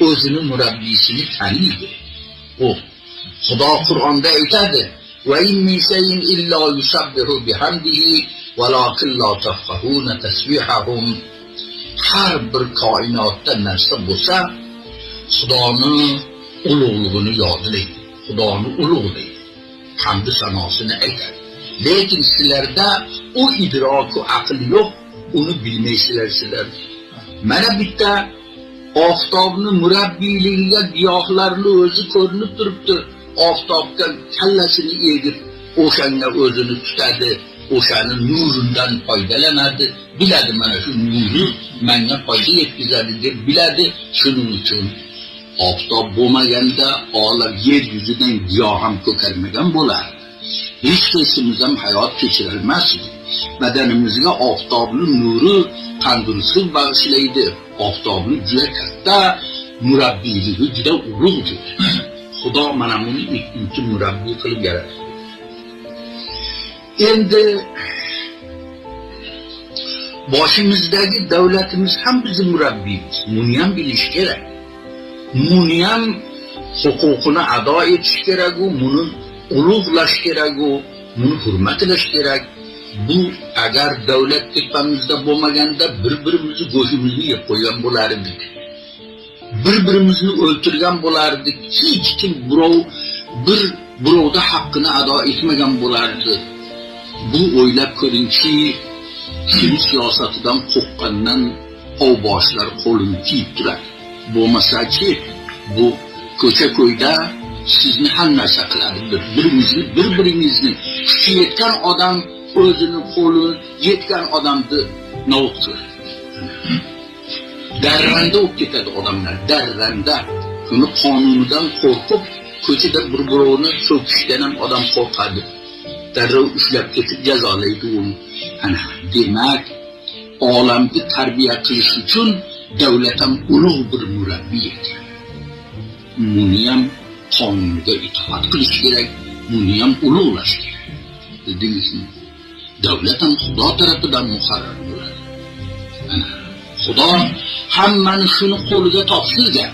o'zini murabbiyisini taniydi. O Xudo Qur'onda aytadi: "Va in min shay'in illa yusabbihu bihamdihi walakin la tafqahuna tasbihahum." Har bir koinotda narsa bo'lsa, Xudoni ulug'ligini yodlaydi, Xudoni ulug'laydi, hamd sanosini aytadi. Lekin sizlarda o idrok va aql yo'q, uni bilmaysizlar sizlar. Mana bitta oftobni murabbiyligiga giyohlarni o'zi ko'rinib turibdi. Oftobga kallasini egib, o'shanga o'zini tutadi, o'shaning nuridan foydalanadi. Biladi, mana shu nuri menga foyda yetkazadi deb biladi. Shuning uchun oftob bo'lmaganda olam yer yuzidan giyoh ham ko'karmagan bo'lar. Hech qaysimiz ham hayot kechirolmasdik. Badanimizga oftobning nuri tandurustlik bag'ishlaydi. Oftobning juda katta murabbiyligi juda ulug'dir. Xudo mana buni ikkinchi murabbiy qilib yaratdi. Endi boshimizdagi davlatimiz ham bizning murabbiyimiz. Buni ham bilish kerak. Buni ham huquqini ado etish kerak, buni ulug'lash kerak, buni hurmatlash kerak. Bu agar davlat tepamizda bo'lmaganda bir-birimizni go'shimizni yeb qo'ygan bo'lardik. Bir-birimizni o'ltirgan bo'lardik. Hech kim birovda haqqini ado etmagan bo'lardi. Bu o'ylab ko'ringki, shu siyosatidan qo'rqqandan ovboshlar qo'lini kiyib turadi. Bo'lmasa-chi, bu ko'cha-ko'yda sizni ham narsa qiladi. Bir-biringizni kuchi yetgan odam o'zini qo'li yetgan odamni novuq qiladi. Darranda o'tib ketadi odamlar, darranda. Buni qonunidan qo'rqib, ko'chada bir-birovni so'kishdan ham odam qo'rqadi. Darrov ushlab ketib jazolaydi uni. Ana, demak, olamni tarbiya qilish uchun davlat ham ulug' bir murabbiy ekan. Buni ham qonunga itoat qilish kerak, buni ham ulug'lash kerak. Bildingizmi? Davlat ham Xudo tarafidan muqarrar bo'ladi. Mana Xudo hammani shuni qo'liga topshirgan.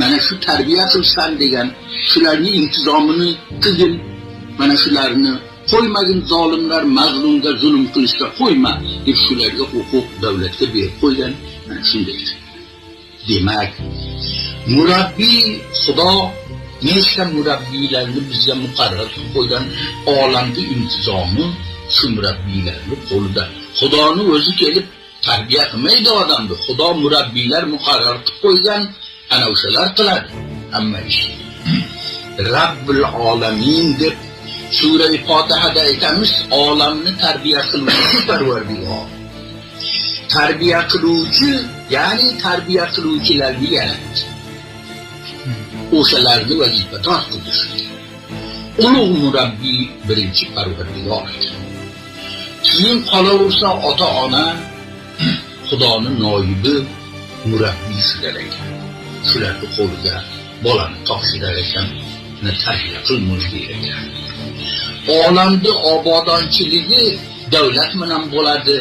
Mana shu tarbiya qilsan degan, shularning intizomini qilgin. Mana shularni qo'ymagin, zolimlar mazlumga zulm qilishga qo'yma deb shularga huquq davlatga berib qo'ygan. Mana shunday. Demak, murabbiy Xudo nechta murabbiylarni bizga muqarrar qilib qo'ygan, olamning intizomi shu murabbiylarning qo'lida. Xudoni o'zi kelib tarbiya qilmaydi odamni. Xudo murabbiylar muqarrar qilib qo'ygan, ana o'shalar qiladi hamma ishni. Robbil olamin deb sura Fotihada aytamiz, olamni tarbiya qiluvchi Parvardigor. Tarbiya qiluvchi, ya'ni tarbiya qiluvchilarni yaratdi. O'shalarni vazifador qildi. Ulug' murabbiy birinchi Parvardigor. Keyin qolaversa ota-ona, Xudoning noibi murabbiy shular ekan. Shularning qo'liga bolani topshirar ekan, tarbiya qilmoq ekan. Olamni obodonchiligi davlat bilan bo'ladi.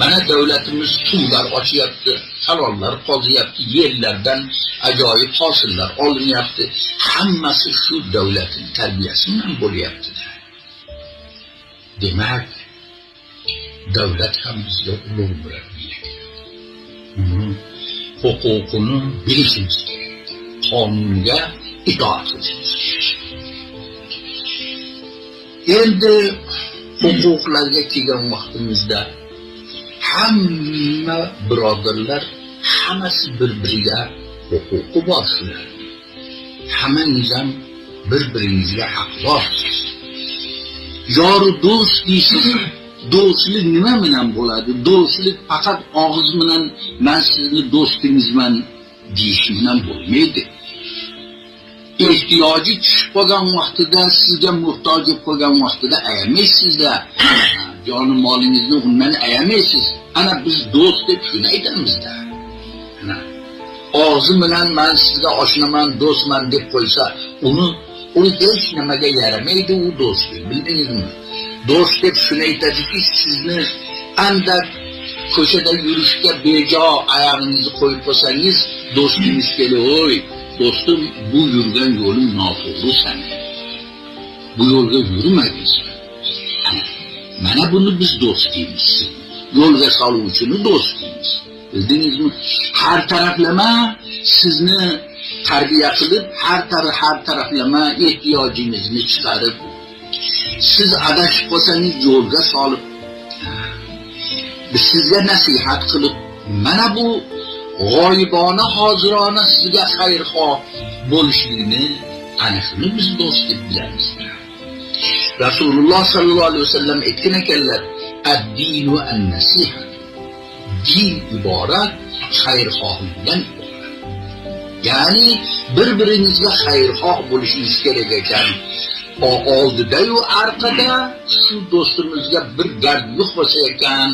Mana davlatimiz suvlar ochyapti, salonlar qozyapti, yerlardan ajoyib hosillar olinyapti. Hammasi shu davlatning tarbiyasi bilan bo'lyapti. Demak, davlat ham bizga ulug' murabbiy. Huquqini bilishimiz kerak. Qonunga itoat qilishimiz kerak. Endi huquqlarga kelgan vaqtimizda hamma birodarlar, hammasi bir-biriga huquqi bor shular. Hammangiz ham bir-biringizga haqdorsiz. Yo'ri do'st deysiz, do'stlik nima bilan bo'ladi? Do'stlik faqat og'iz bilan men sizni do'stingizman deyish bilan bo'lmaydi. Ehtiyoji tushib qolgan vaqtida, sizga muhtoj bo'lib qolgan vaqtida ayamaysiz-da. Joni molingizni undan ayamaysiz. Ana biz do'st deb shuni aytamizda. Ana og'zi bilan men sizga oshnaman, do'stman deb qo'ysa, uni hech nimaga yaramaydi u do'stlik, bildingizmi? Do'st deb shuni aytadiki, sizni andak ko'chada yurishga bejo oyog'ingizni qo'yib qo'ysangiz, do'stingiz kelib, "Oy, do'stim, bu yurgan yo'ling noto'g'ri seni. Bu yo'lga yurmagin." Mana buni biz do'st deymiz. Yo'lga soluvchini do'st deymiz. Bildingizmi? Har taraflama sizni tarbiya qilib, har taraflama ehtiyojingizni chiqarib, siz adashib qolsangiz yo'lga solib, biz sizga nasihat qilib, mana bu g'oyibona, hozirona sizga xayrxoh bo'lishligini ana shuni biz do'st deb bilamiz. Rasululloh sallallohu alayhi vasallam aytgan ekanlar, ad-dinu an-nasiha. Din iborat xayrxohlikdan iborat. Ya'ni bir-biringizga xayrxoh bo'lishingiz kerak ekan. Oldida-yu orqada shu do'stimizga bir gard yo'q bo'lsa ekan,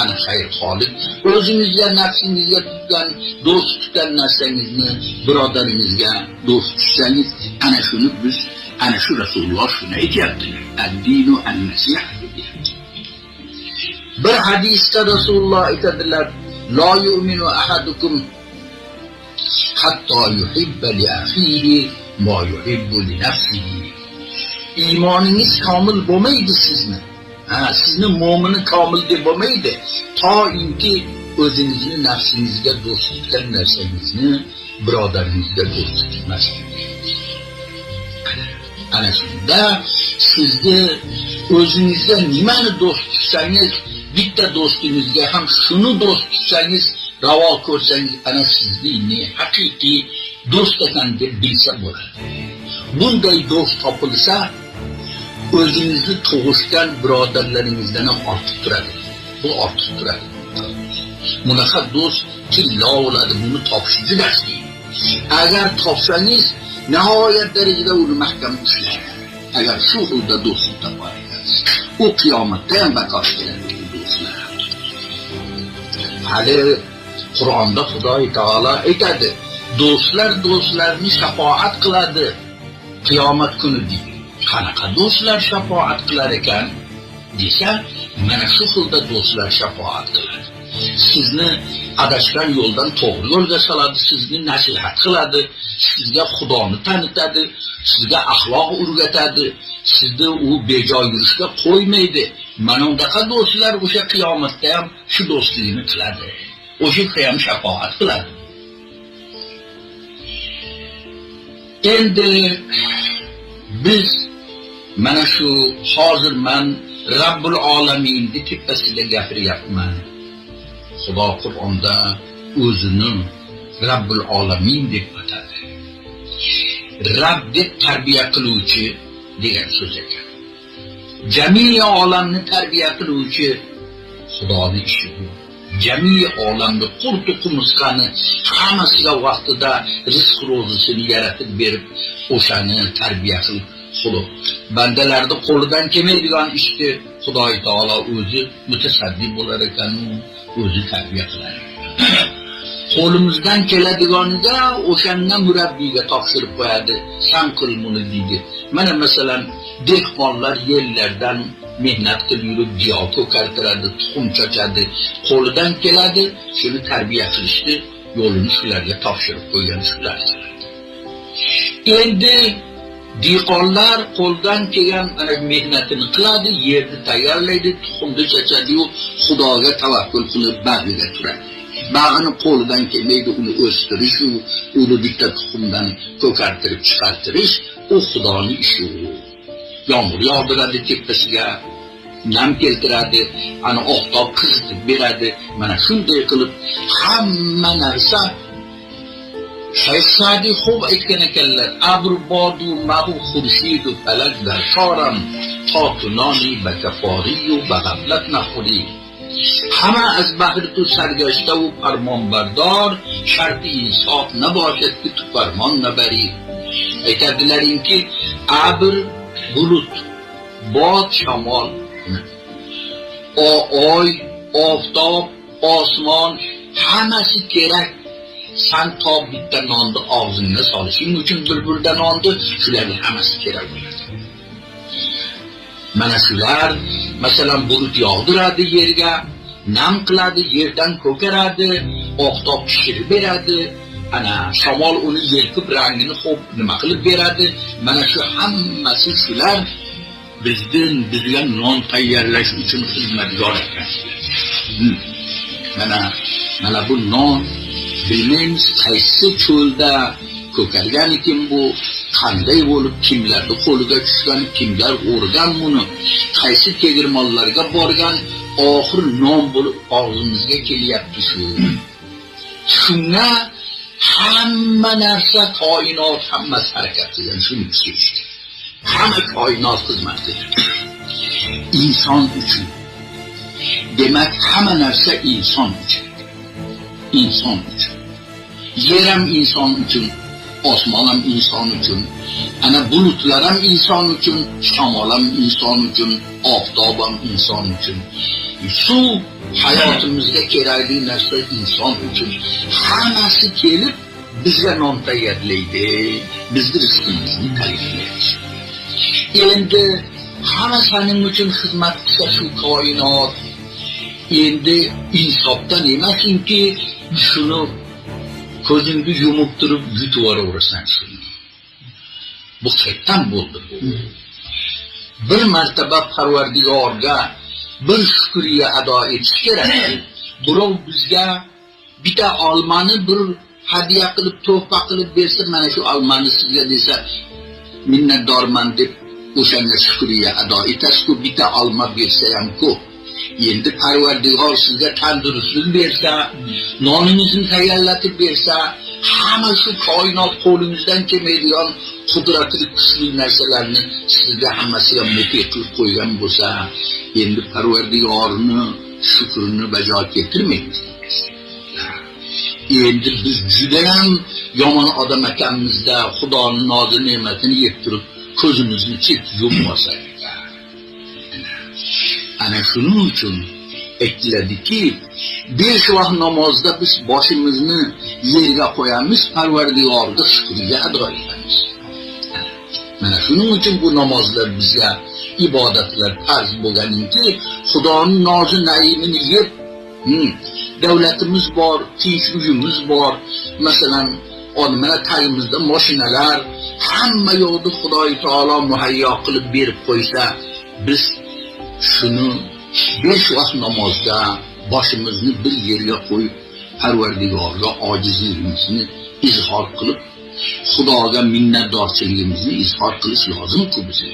ana xayrxohlik. O'zingizga, nafsingizga tutgan, do'st tutgan narsangizni birodaringizga do'st tutsangiz, ana shuni biz, ana shu Rasululloh shuni aytyaptilar. Ad-dinu an-nasiha. Bir hadisda Rasululloh aytadilar, la yu'minu ahadukum hatta yuhibba li akhihi ma yuhibbu li nafsihi. İymoningiz komil bo'lmaydi sizni. Sizni mo'mini komil deb bo'lmaydi. Toinki o'zingizni nafsingizga do'st tutgan narsangizni birodaringizga do'st tutmasangiz. Ana shunda sizni o'zingizga nimani do'st tutsangiz, bitta do'stingizga ham shuni do'st tutsangiz, ravo ko'rsangiz, ana sizni haqiqiy do'st ekan deb bilsa bo'ladi. Bunday do'st topilsa, o'zingizni tug'ishgan birodarlaringizdan ortib turadi. Bu ortib turadi. Bunaqa do'st tilla bo'ladi, buni topish juda qiyin. Agar topsangiz, nihoyat darajada uni mahkam ushlaydi. Agar shu xilda do'stni toparsiz, u qiyomatda ham baqosh keladi do'stlar. Hali Qur'onda Xudoy taolo aytadi, do'stlar do'stlarni shafoat qiladi qiyomat kuni deydi. Qanaqa do'stlar shafoat qilar ekan desa, mana shu xilda do'stlar shafoat qiladi. Sizni adashgan yo'ldan to'g'ri yo'lga soladi, sizni nasihat qiladi, sizga Xudoni tanitadi, sizga axloq o'rgatadi, sizni u bejoy yurishga qo'ymaydi. Mana undaqa do'stlar o'sha qiyomatda ham shu do'stlikni qiladi. O'sha ham shafoat qiladi. Endi biz mana shu hozir men Rabbul Alaminni tepasida gapiryapman. Xudo Qur'onda o'zini Rabbul Alamin deb atadi. Rabb deb tarbiya qiluvchi degan so'z ekan. Jamiy olamni tarbiya qiluvchi Xudoning ishi bu. Jamiy olamni qurtu qumursqani hammasiga vaqtida rizq ro'zisini yaratib berib, o'shani tarbiya qilib Xudo bandalarning qo'lidan kelmaydigan ishni Xudoy taolo o'zi mutasaddi bo'lar ekan, o'zi tarbiya qilar. Qo'limizdan keladiganida o'shandan murabbiyga topshirib qo'yadi, san qil buni deydi. Mana masalan, dehqonlar yerlardan mehnat qilib yurib giyo ko'kartiradi, tuxum cho'chadi, qo'lidan keladi, shuni tarbiya qilishni yo'lini shularga topshirib qo'ygan shular. Endi dehqonlar qo'ldan kelgan mehnatini qiladi, yerni tayyorlaydi, tuxumni cho'chadi-yu, Xudoga tavakkul qilib bag'iga turadi. Bag'ini qo'lidan kelmaydi, uni o'stirish, uni bitta tuxumdan ko'kartirib chiqartirish, u Xudoning ishi. Yomg'ir yog'diradi tepasiga, nam keltiradi, ana oftob qizitib beradi. Mana shunday qilib hamma narsa Shayx Sa'di xo'p aytgan ekanlar, abrubodu mahu xurshidu falak dar shoram totunoni bakaforiyu bag'aflat nahuri. Hamma az bahri tu sargashta u farmonbardor, sharti insof naboshat ki tu farmon nabari. Aytadilarinki, abr, bulut, bod, shamol, oy, oftob, osmon, hammasi kerak. San to bitta nonni og'zingga solishing uchun bulbulda nonni, shularning hammasi kerak bo'ladi. Mana shular, masalan, bulut yog'diradi yerga, nam qiladi, yerdan ko'karadi, oftob pishirib beradi, ana shamol uni yelpib rangini xo'p nima qilib beradi. Mana shu hammasi shular bizga non tayyorlash uchun xizmatgor ekan. Mana bu non bilmaymiz qaysi cho'lda ko'kargan ekan, bu qanday bo'lib kimlarning qo'liga tushgan, kimlar o'rgan buni, qaysi tegirmonlarga borgan, oxir non bo'lib og'zimizga kelyapti shu. Shunga hamma narsa, koinot hammasi harakat qilgan, shuni tushunishdi. Hamma koinot xizmat qiladi inson uchun. Demak, hamma narsa inson uchun. Inson uchun. Yer ham inson uchun, osmon ham inson uchun, ana bulutlar ham inson uchun, shamol ham inson uchun, oftob ham inson uchun. Suv hayotimizga kerakli narsa inson uchun. Hammasi kelib bizga non tayyorlaydi, bizni rizqimizni tayyorlaydi. Endi hamma sening uchun xizmat qilsa shu koinot, endi insofdan emasinki shuni ko'zingni yumib turib yutib yuborasan shuni. Bu qayerdan bo'ldi bu? Bir martaba Parvardigorga bir shukriya ado etish kerak. Birov bizga bitta olmani bir hadiya qilib, to'hfa qilib bersa, mana shu olmani sizga desa, minnatdorman deb o'shanga shukriya ado etasiz-ku. Bitta olma bersa ham ko'p. Endi Parvardigor sizga tandurustlik bersa, noningizni tayyorlatib bersa, hamma shu koinot qo'lingizdan kelmaydigan qudratli kuchli narsalarni sizga hammasiga mutlaq qilib qo'ygan bo'lsa, endi Parvardigorni shukrini bajo keltirmaymiz. Endi biz juda ham yomon odam ekanmizda, Xudoning nozi ne'matini yeb turib ko'zimizni chek yummasak. Ana shuning uchun aytiladiki, 5 vaqt namozda biz boshimizni yerga qo'yamiz, Parvardigorga shukriya ado etamiz. Mana shuning uchun bu namozlar bizga ibodatlar farz bo'lganki, Xudoning nozi naimini yeb, davlatimiz bor, tinch uyimiz bor, masalan, mana tagimizda mashinalar, hamma yo'lda Xudoy taolo muhayyo qilib berib qo'ysa, biz shuni 5 vaqt namozda boshimizni bir yerga qo'yib, Parvardigorga ojizligimizni izhor qilib, Xudoga minnatdorchiligimizni izhor qilish lozim-ku bizga.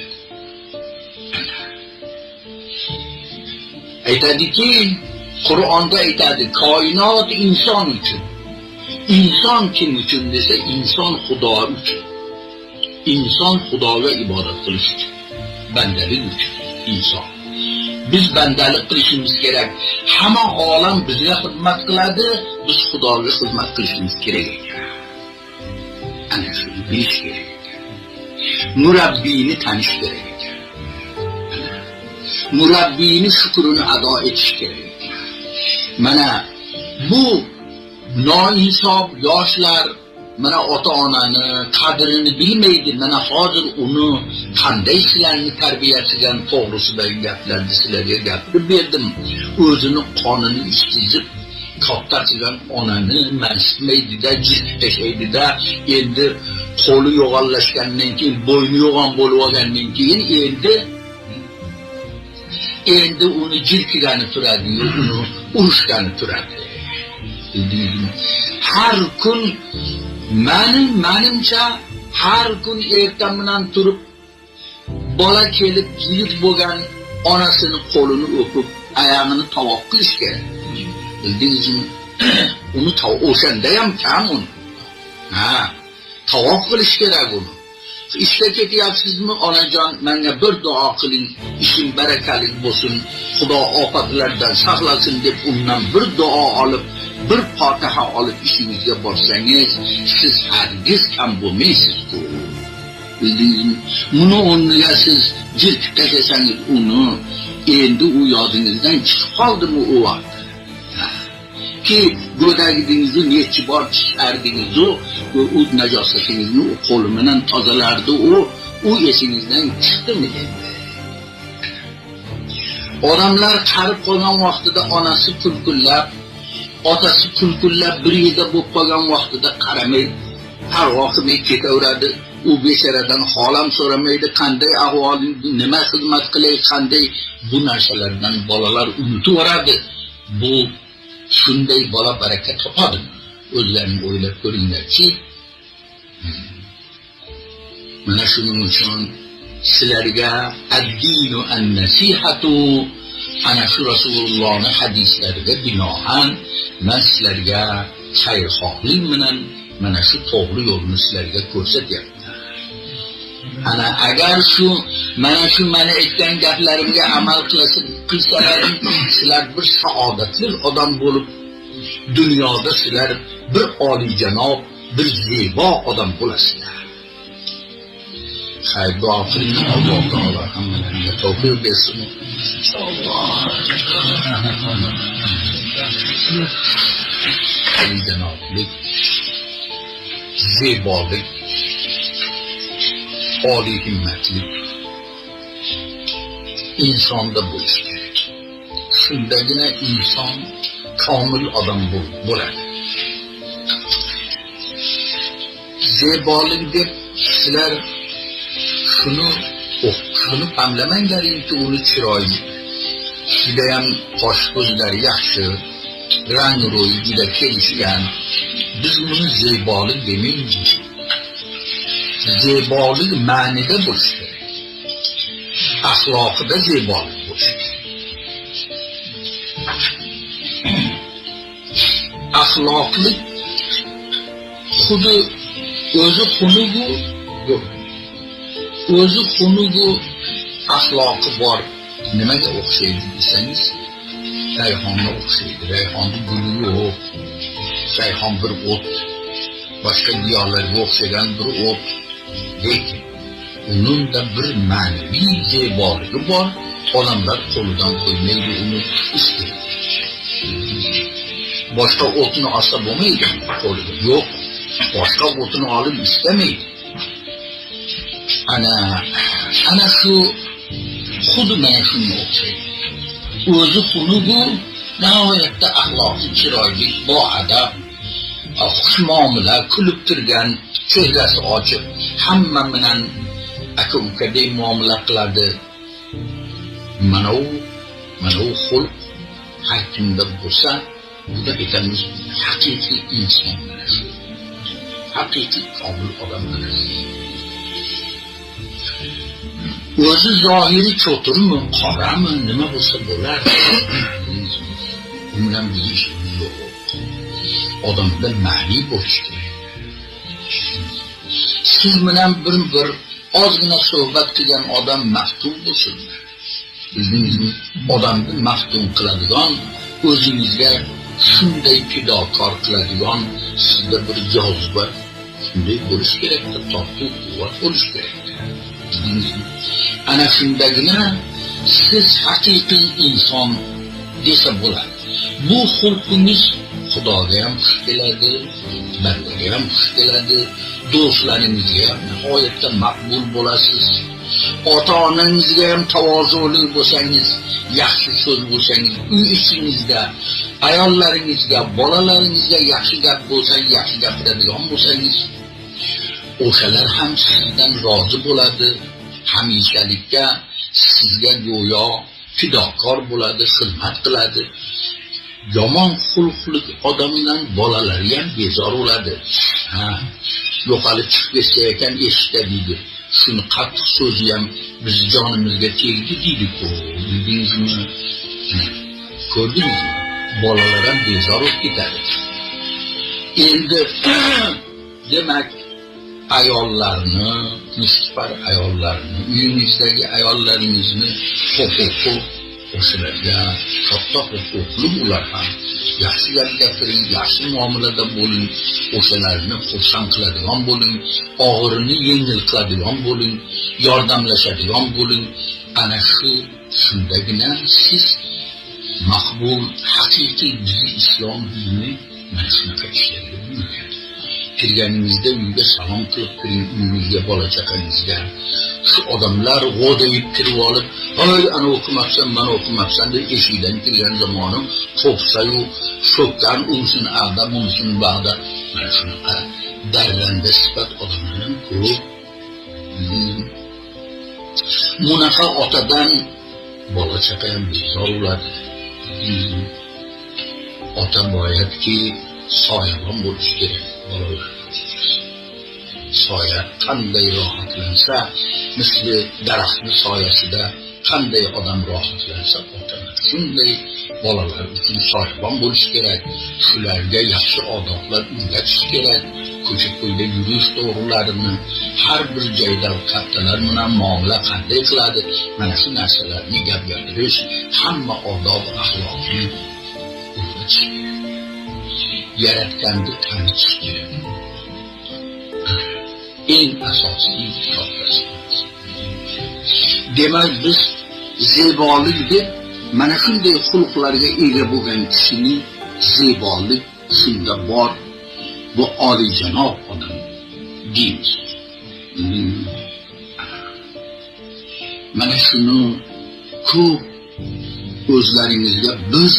Aytadiki, Qur'onda aytadi, koinot inson uchun. Inson kim uchun desa, inson Xudo uchun. Inson Xudoga ibodat qilish uchun, bandalik uchun inson. Biz bandalik qilishimiz kerak. Hamma olam bizga xizmat qiladi, biz Xudoga xizmat qilishimiz kerak ekan. Ana shuni bilish kerak ekan. Murabbiyni tanish kerak ekan. Murabbiyni shukrini ado etish kerak ekan. Mana bu noinsof yoshlar mana ota-onani qadrini bilmaydi. Mana hozir uni qanday sizlarni tarbiyasidan to'g'risidagi gaplarni sizlarga gapirib berdim. O'zini qonini ichizib katta qilgan onani mansitmaydi-da, jilib tashlaydi-da, endi qo'li yo'g'onlashgandan keyin, bo'yni yo'g'on bo'lib olgandan keyin endi uni jilkigani turadi, uni urushgani turadi. Har kun menimcha har kun erta bilan turib bola kelib yigit bo'lgan onasini qo'lini o'pib, oyog'ini tovoq qilish kerak. Bildingizmi? Uni o'shanda ham kam uni. Tovoq qilish kerak uni. İşte ketyapsizmi, onajon, menga bir duo qiling, ishim barakali bo'lsin, Xudo ofatlardan saqlasin deb undan bir duo olib, bir fotiha olib ishingizga borsangiz, siz hargiz kam bo'lmaysiz-ku. Bildingizmi? Buni o'rniga siz jilkib tashlasangiz uni, endi u yodingizdan chiqib qoldimi u vaqt? Ki go'dagingizni nechi bor tishlardingiz-u, u najosatingizni u qo'li bilan tozalardi, u esingizdan chiqdimi endi? Odamlar qarib qolgan vaqtida onasi kulkullab, otasi kulkullab bir yerda bo'lib qolgan vaqtida qaramay, parvo qilmay ketaveradi. U becharadan holam so'ramaydi, qanday ahvoling, nima xizmat qilay, qanday, bu narsalardan bolalar unutaveradi. Bu shunday bola baraka topadi. O'zlaring o'ylab ko'ringlarchi. Mana shuning uchun sizlarga ad-dinu an-nasihatu, ana shu Rasulullohning hadislariga binoan men sizlarga xayrxohlik bilan mana shu to'g'ri yo'lni sizlarga ko'rsatyapman. Ana agar mana aytgan gaplarimga amal qilsalaring, sizlar bir saodatli odam bo'lib, dunyoda sizlar bir oliyjanob, bir zebo odam bo'lasizlar. Xayr, duo qiling, Alloh taolo hammalarga tavfiq bersin. Inshaalloh. Oliyjanoblik, zebolik, oliy himmatlik insonda bo'lishi kerak. Shundagina inson komil odam bo'ladi. Zebolik deb sizlar shuni pamlamanglaringki, uni chiroyli, judayam qosh ko'zlari yaxshi, rang ro'yi juda kelishgan. Biz buni zebolik demaymiz. Zebolik ma'nida bo'lishi kerak. Axloqida zebolik bo'lishi kerak. Axloqlik xuddi o'zi xunugu yo'q. O'zi xunugu axloqi bor. Nimaga o'xshaydi desangiz, rayhonga o'xshaydi. Rayhonni guli yo'q. Rayhon bir o't, boshqa giyohlarga o'xshagan bir o't. Lekin uning da bir ma'naviy zeboligi bor. Odamlar qo'lidan qo'ymaydi uni istaydi. Boshqa o'tni olsa bo'lmaydi qo'liga. Yo'q, boshqa o'tni olib istamaydi. Ana shu xuddi mana shunga o'xshaydi. O'zi xunugu, nihoyatda axloqi chiroyli, boadab, xushmuomala, kulib turgan, chehrasi ochiq, hamma bilan aka-ukaday muomala qiladi. Mana u xulq har kimda bo'lsa, buda aytamiz haqiqiy inson mana shu. Haqiqiy komil odam mana shu. O'zi zohiri cho'tirmi, qorami, nima bo'lsa bo'lar. Bundan bir ish yo'q. Odamda ma'ni bo'lishi kerak. Siz bilan bir ozgina suhbat qilgan odam maftun bo'lsin. Bildingizmi? Odamni maftun qiladigan, o'zingizga shunday fidokor qiladigan sizda bir joziba shunday bo'lishi kerak, tortuv quvvat bo'lishi kerak. Ana shundagina siz haqiqiy inson desa bo'ladi. Bu xulqingiz Xudoga ham xush keladi, bandaga ham xush keladi, do'stlaringizga ham nihoyatda maqbul bo'lasiz. Ota-onangizga ham tavozuli bo'lsangiz, yaxshi so'z bo'lsangiz, uy ichingizda ayollaringizga, bolalaringizga yaxshi gap bo'lsa, yaxshi gapiradigan bo'lsangiz, o'shalar ham sizdan rozi bo'ladi. Hamishalikka sizga go'yo fidokor bo'ladi, xizmat qiladi. Yomon xulqli odamdan bolalari ham bezor bo'ladi. Yo'q, hali chiqib ketsa ekan eshitda deydi. Shuni qattiq so'zi ham biz jonimizga tegdi deydi-ku. Bildingizmi? Ko'rdingizmi? Bolalar ham bezor bo'lib ketadi. Endi demak, ayollarni, mushtipar ayollarni, uyingizdagi ayollaringizni huquqi o'shalarga katta huquqli, ular ham yaxshi gap gapiring, yaxshi muomalada bo'ling, o'shalarni xursand qiladigan bo'ling, og'irini yengil qiladigan bo'ling, yordamlashadigan bo'ling. Ana shundagina siz maqbul, haqiqiy bizni islom dini mana shunaqa ishlarga buyurgan. Kirganingizda uyga salom qilib kiring, uyingizga, bola chaqangizga. Shu shu odamlar g'o'dayib kirib olib, "Hoy, ana o'qimabsan, mana o'qimabsan" deb eshikdan kirgan zamonim to'psayu so'kkan unsin ag'da, munsin bag'da. Mana shunaqa darranda sifat odamlar ko'p. Bunaqa otadan bola chaqa ham bezor bo'ladi. Ota boyatki soyabon bo'lishi kerak bolalar. Soya qanday rohatlansa, misli daraxtning soyasida qanday odam rohatlansa, ota shunday bolalar uchun soyabon bo'lishi kerak. Shularga yaxshi odoblar o'rgatish kerak. Ko'cha-ko'yda yurish to'g'rilarini, har bir joyda kattalar bilan muomala qanday qiladi, mana shu narsalarni gap gapirish, hamma odob axloqni o'rgatish. Yaratganni tanitish kerak. Eng asosiy shoxasi. Demak, biz zebolik deb mana shunday xulqlarga ega bo'lgan kishining zebolik shunda bor. Bu oliyjanob odam deymiz. Mana shuni ko'p o'zlaringizga biz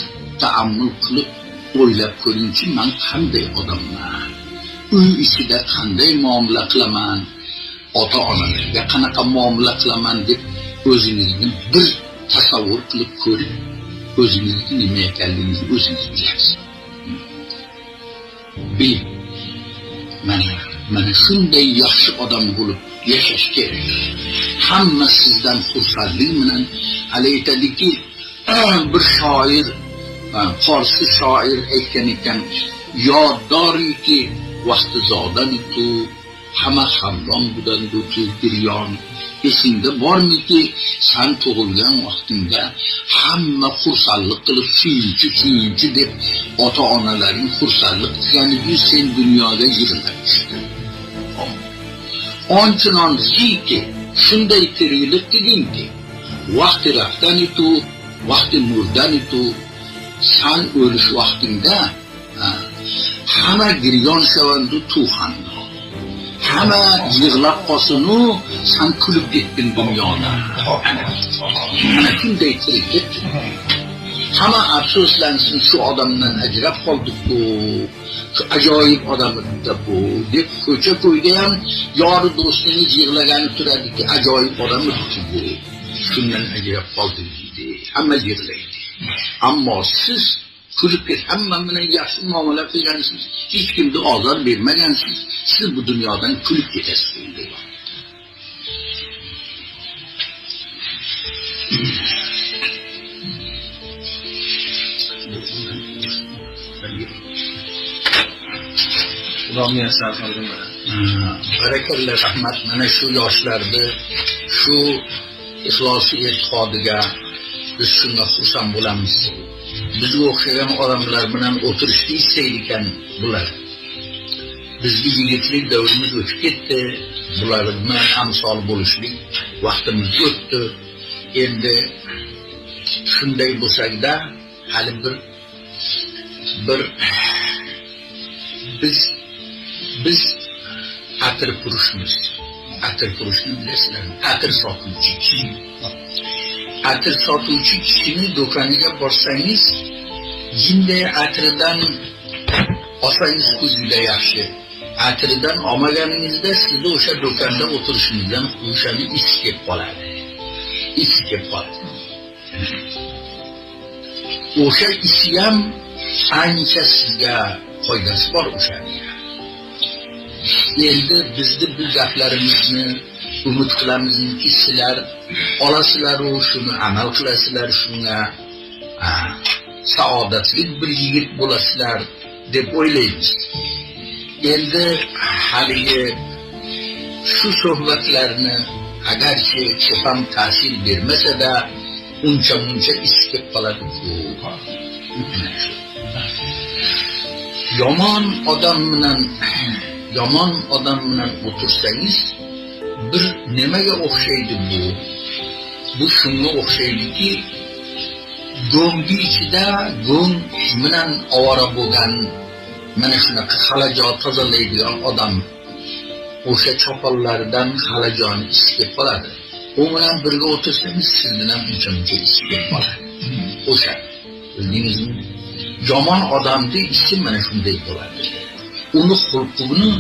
ta'ammul qilib o'ylab ko'ringchi, men qanday odamman? Uy ichida qanday muomala qilaman? Ota-onalarga qanaqa muomala qilaman deb o'zingizni bir tasavvur qilib ko'ring. O'zingizni nima ekanligingizni o'zingiz bilasiz. Bil. Mana shunday yaxshi odam bo'lib yashash kerak. Hamma sizdan xursandlik bilan aytadiki, bir shoir, Farsi shoir aytgan ekan, yodoriki vaqti zodan tu hamma hamron budan tu giryon. Esingda bormiki, sen tug'ilgan vaqtingda hamma xursandlik qilib suyunchi deb ota-onalaring xursandlik qilganiga sen dunyoga yig'ilib tushding. Onchinon ziki shunday tiriklik qildingki, vaqti raftanitu, vaqti murdanitu, sen o'lish vaqtingda hamma giryon shavandu tuxando. Hamma yig'lab qolsinu, sen kulib ketding dunyoda. Mana shunday tiriklik. Hamma afsuslansin, shu odamdan ajrab qoldik-ku, shu ajoyib odam bu deb ko'cha-ko'yda ham yori do'stini yig'lagani turadiki, ajoyib odam bu. Shundan ajrab qoldik deydi. Hamma yig'laydi. Ammo siz kulib hamma bilan yaxshi muomala qilgansiz, hech kimga ozor bermagansiz. Siz bu dunyodan kulib ketasiz deydi. Xudoning asar qildi mana. Barakalloh, rahmat. Mana shu yoshlarni shu ixlosi e'tiqodiga biz shunga xursand bo'lamiz. Bizga o'xshagan odamlar bilan o'tirishni istaydigan bular. Bizning yigitlik davrimiz o'tib ketdi. Bular bilan amsol bo'lishlik vaqtimiz o'tdi. Endi shunday bo'lsak-da, hali bir biz atir purushmiz. Atir purushni bilasizlarmi? Atir sotuvchi. Atir sotuvchi kishini do'koniga borsangiz, jinday atirdan olsangiz juda yaxshi. Atirdan olmaganingizda sizni o'sha do'konda o'tirishingizdan o'shani isi kelib qoladi. Isi kelib qoladi. O'sha isi ham ancha sizga foydasi bor o'shani. Endi bizni bu gaplarimizni umid qilamizki, sizlar olasizlar, shuni amal qilasizlar, shunga saodatli bir yigit bo'lasizlar deb o'ylaymiz. Endi haligi shu suhbatlarni agarchi ham ta'sir bermasa-da, uncha iskib qoladi-ku. Yomon odam bilan o'tirsangiz, bir nimaga o'xshaydi bu? Bu shunga o'xshaydiki, go'nggi ichida go'ng bilan ovora bo'lgan, mana shunaqa xalajon tozalaydigan odam o'sha choponlardan xalajoni iskib qoladi. u bilan birga o'tirsangiz sizdan ham uncha ish bo'ladi. O'sha bildingizmi? Yomon odamning ishi mana shunday bo'ladi. Uni xulqini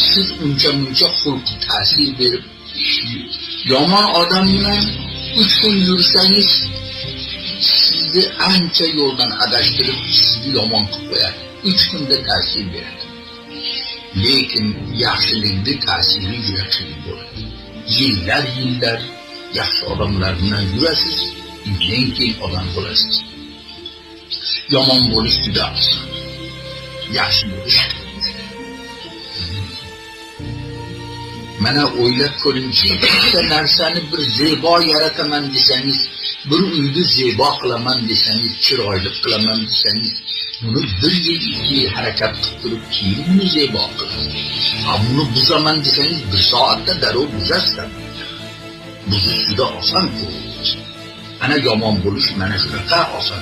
siz uncha xulqi ta'sir berib, yomon odam bilan 3 kun yursangiz sizni ancha yo'ldan adashtirib, sizni yomon qilib qo'yadi. 3 kunda ta'sir beradi. Lekin yaxshilikning ta'siri juda qiyin bo'ladi. Yillar yaxshi odamlar bilan yurasiz, keyin odam bo'lasiz. Yomon bo'lish juda oson. Yaxshi bo'lish. Mana o'ylab ko'ringchi, bitta narsani bir zebo yarataman desangiz, bir uyni zebo qilaman desangiz, chiroyli qilaman desangiz, buni 1 yil 2 yil harakat qilib turib, keyin uni zebo qilasiz. Buni buzaman desangiz 1 soatda darrov buzasiz. Buzish juda oson. Ana yomon bo'lish mana shunaqa oson.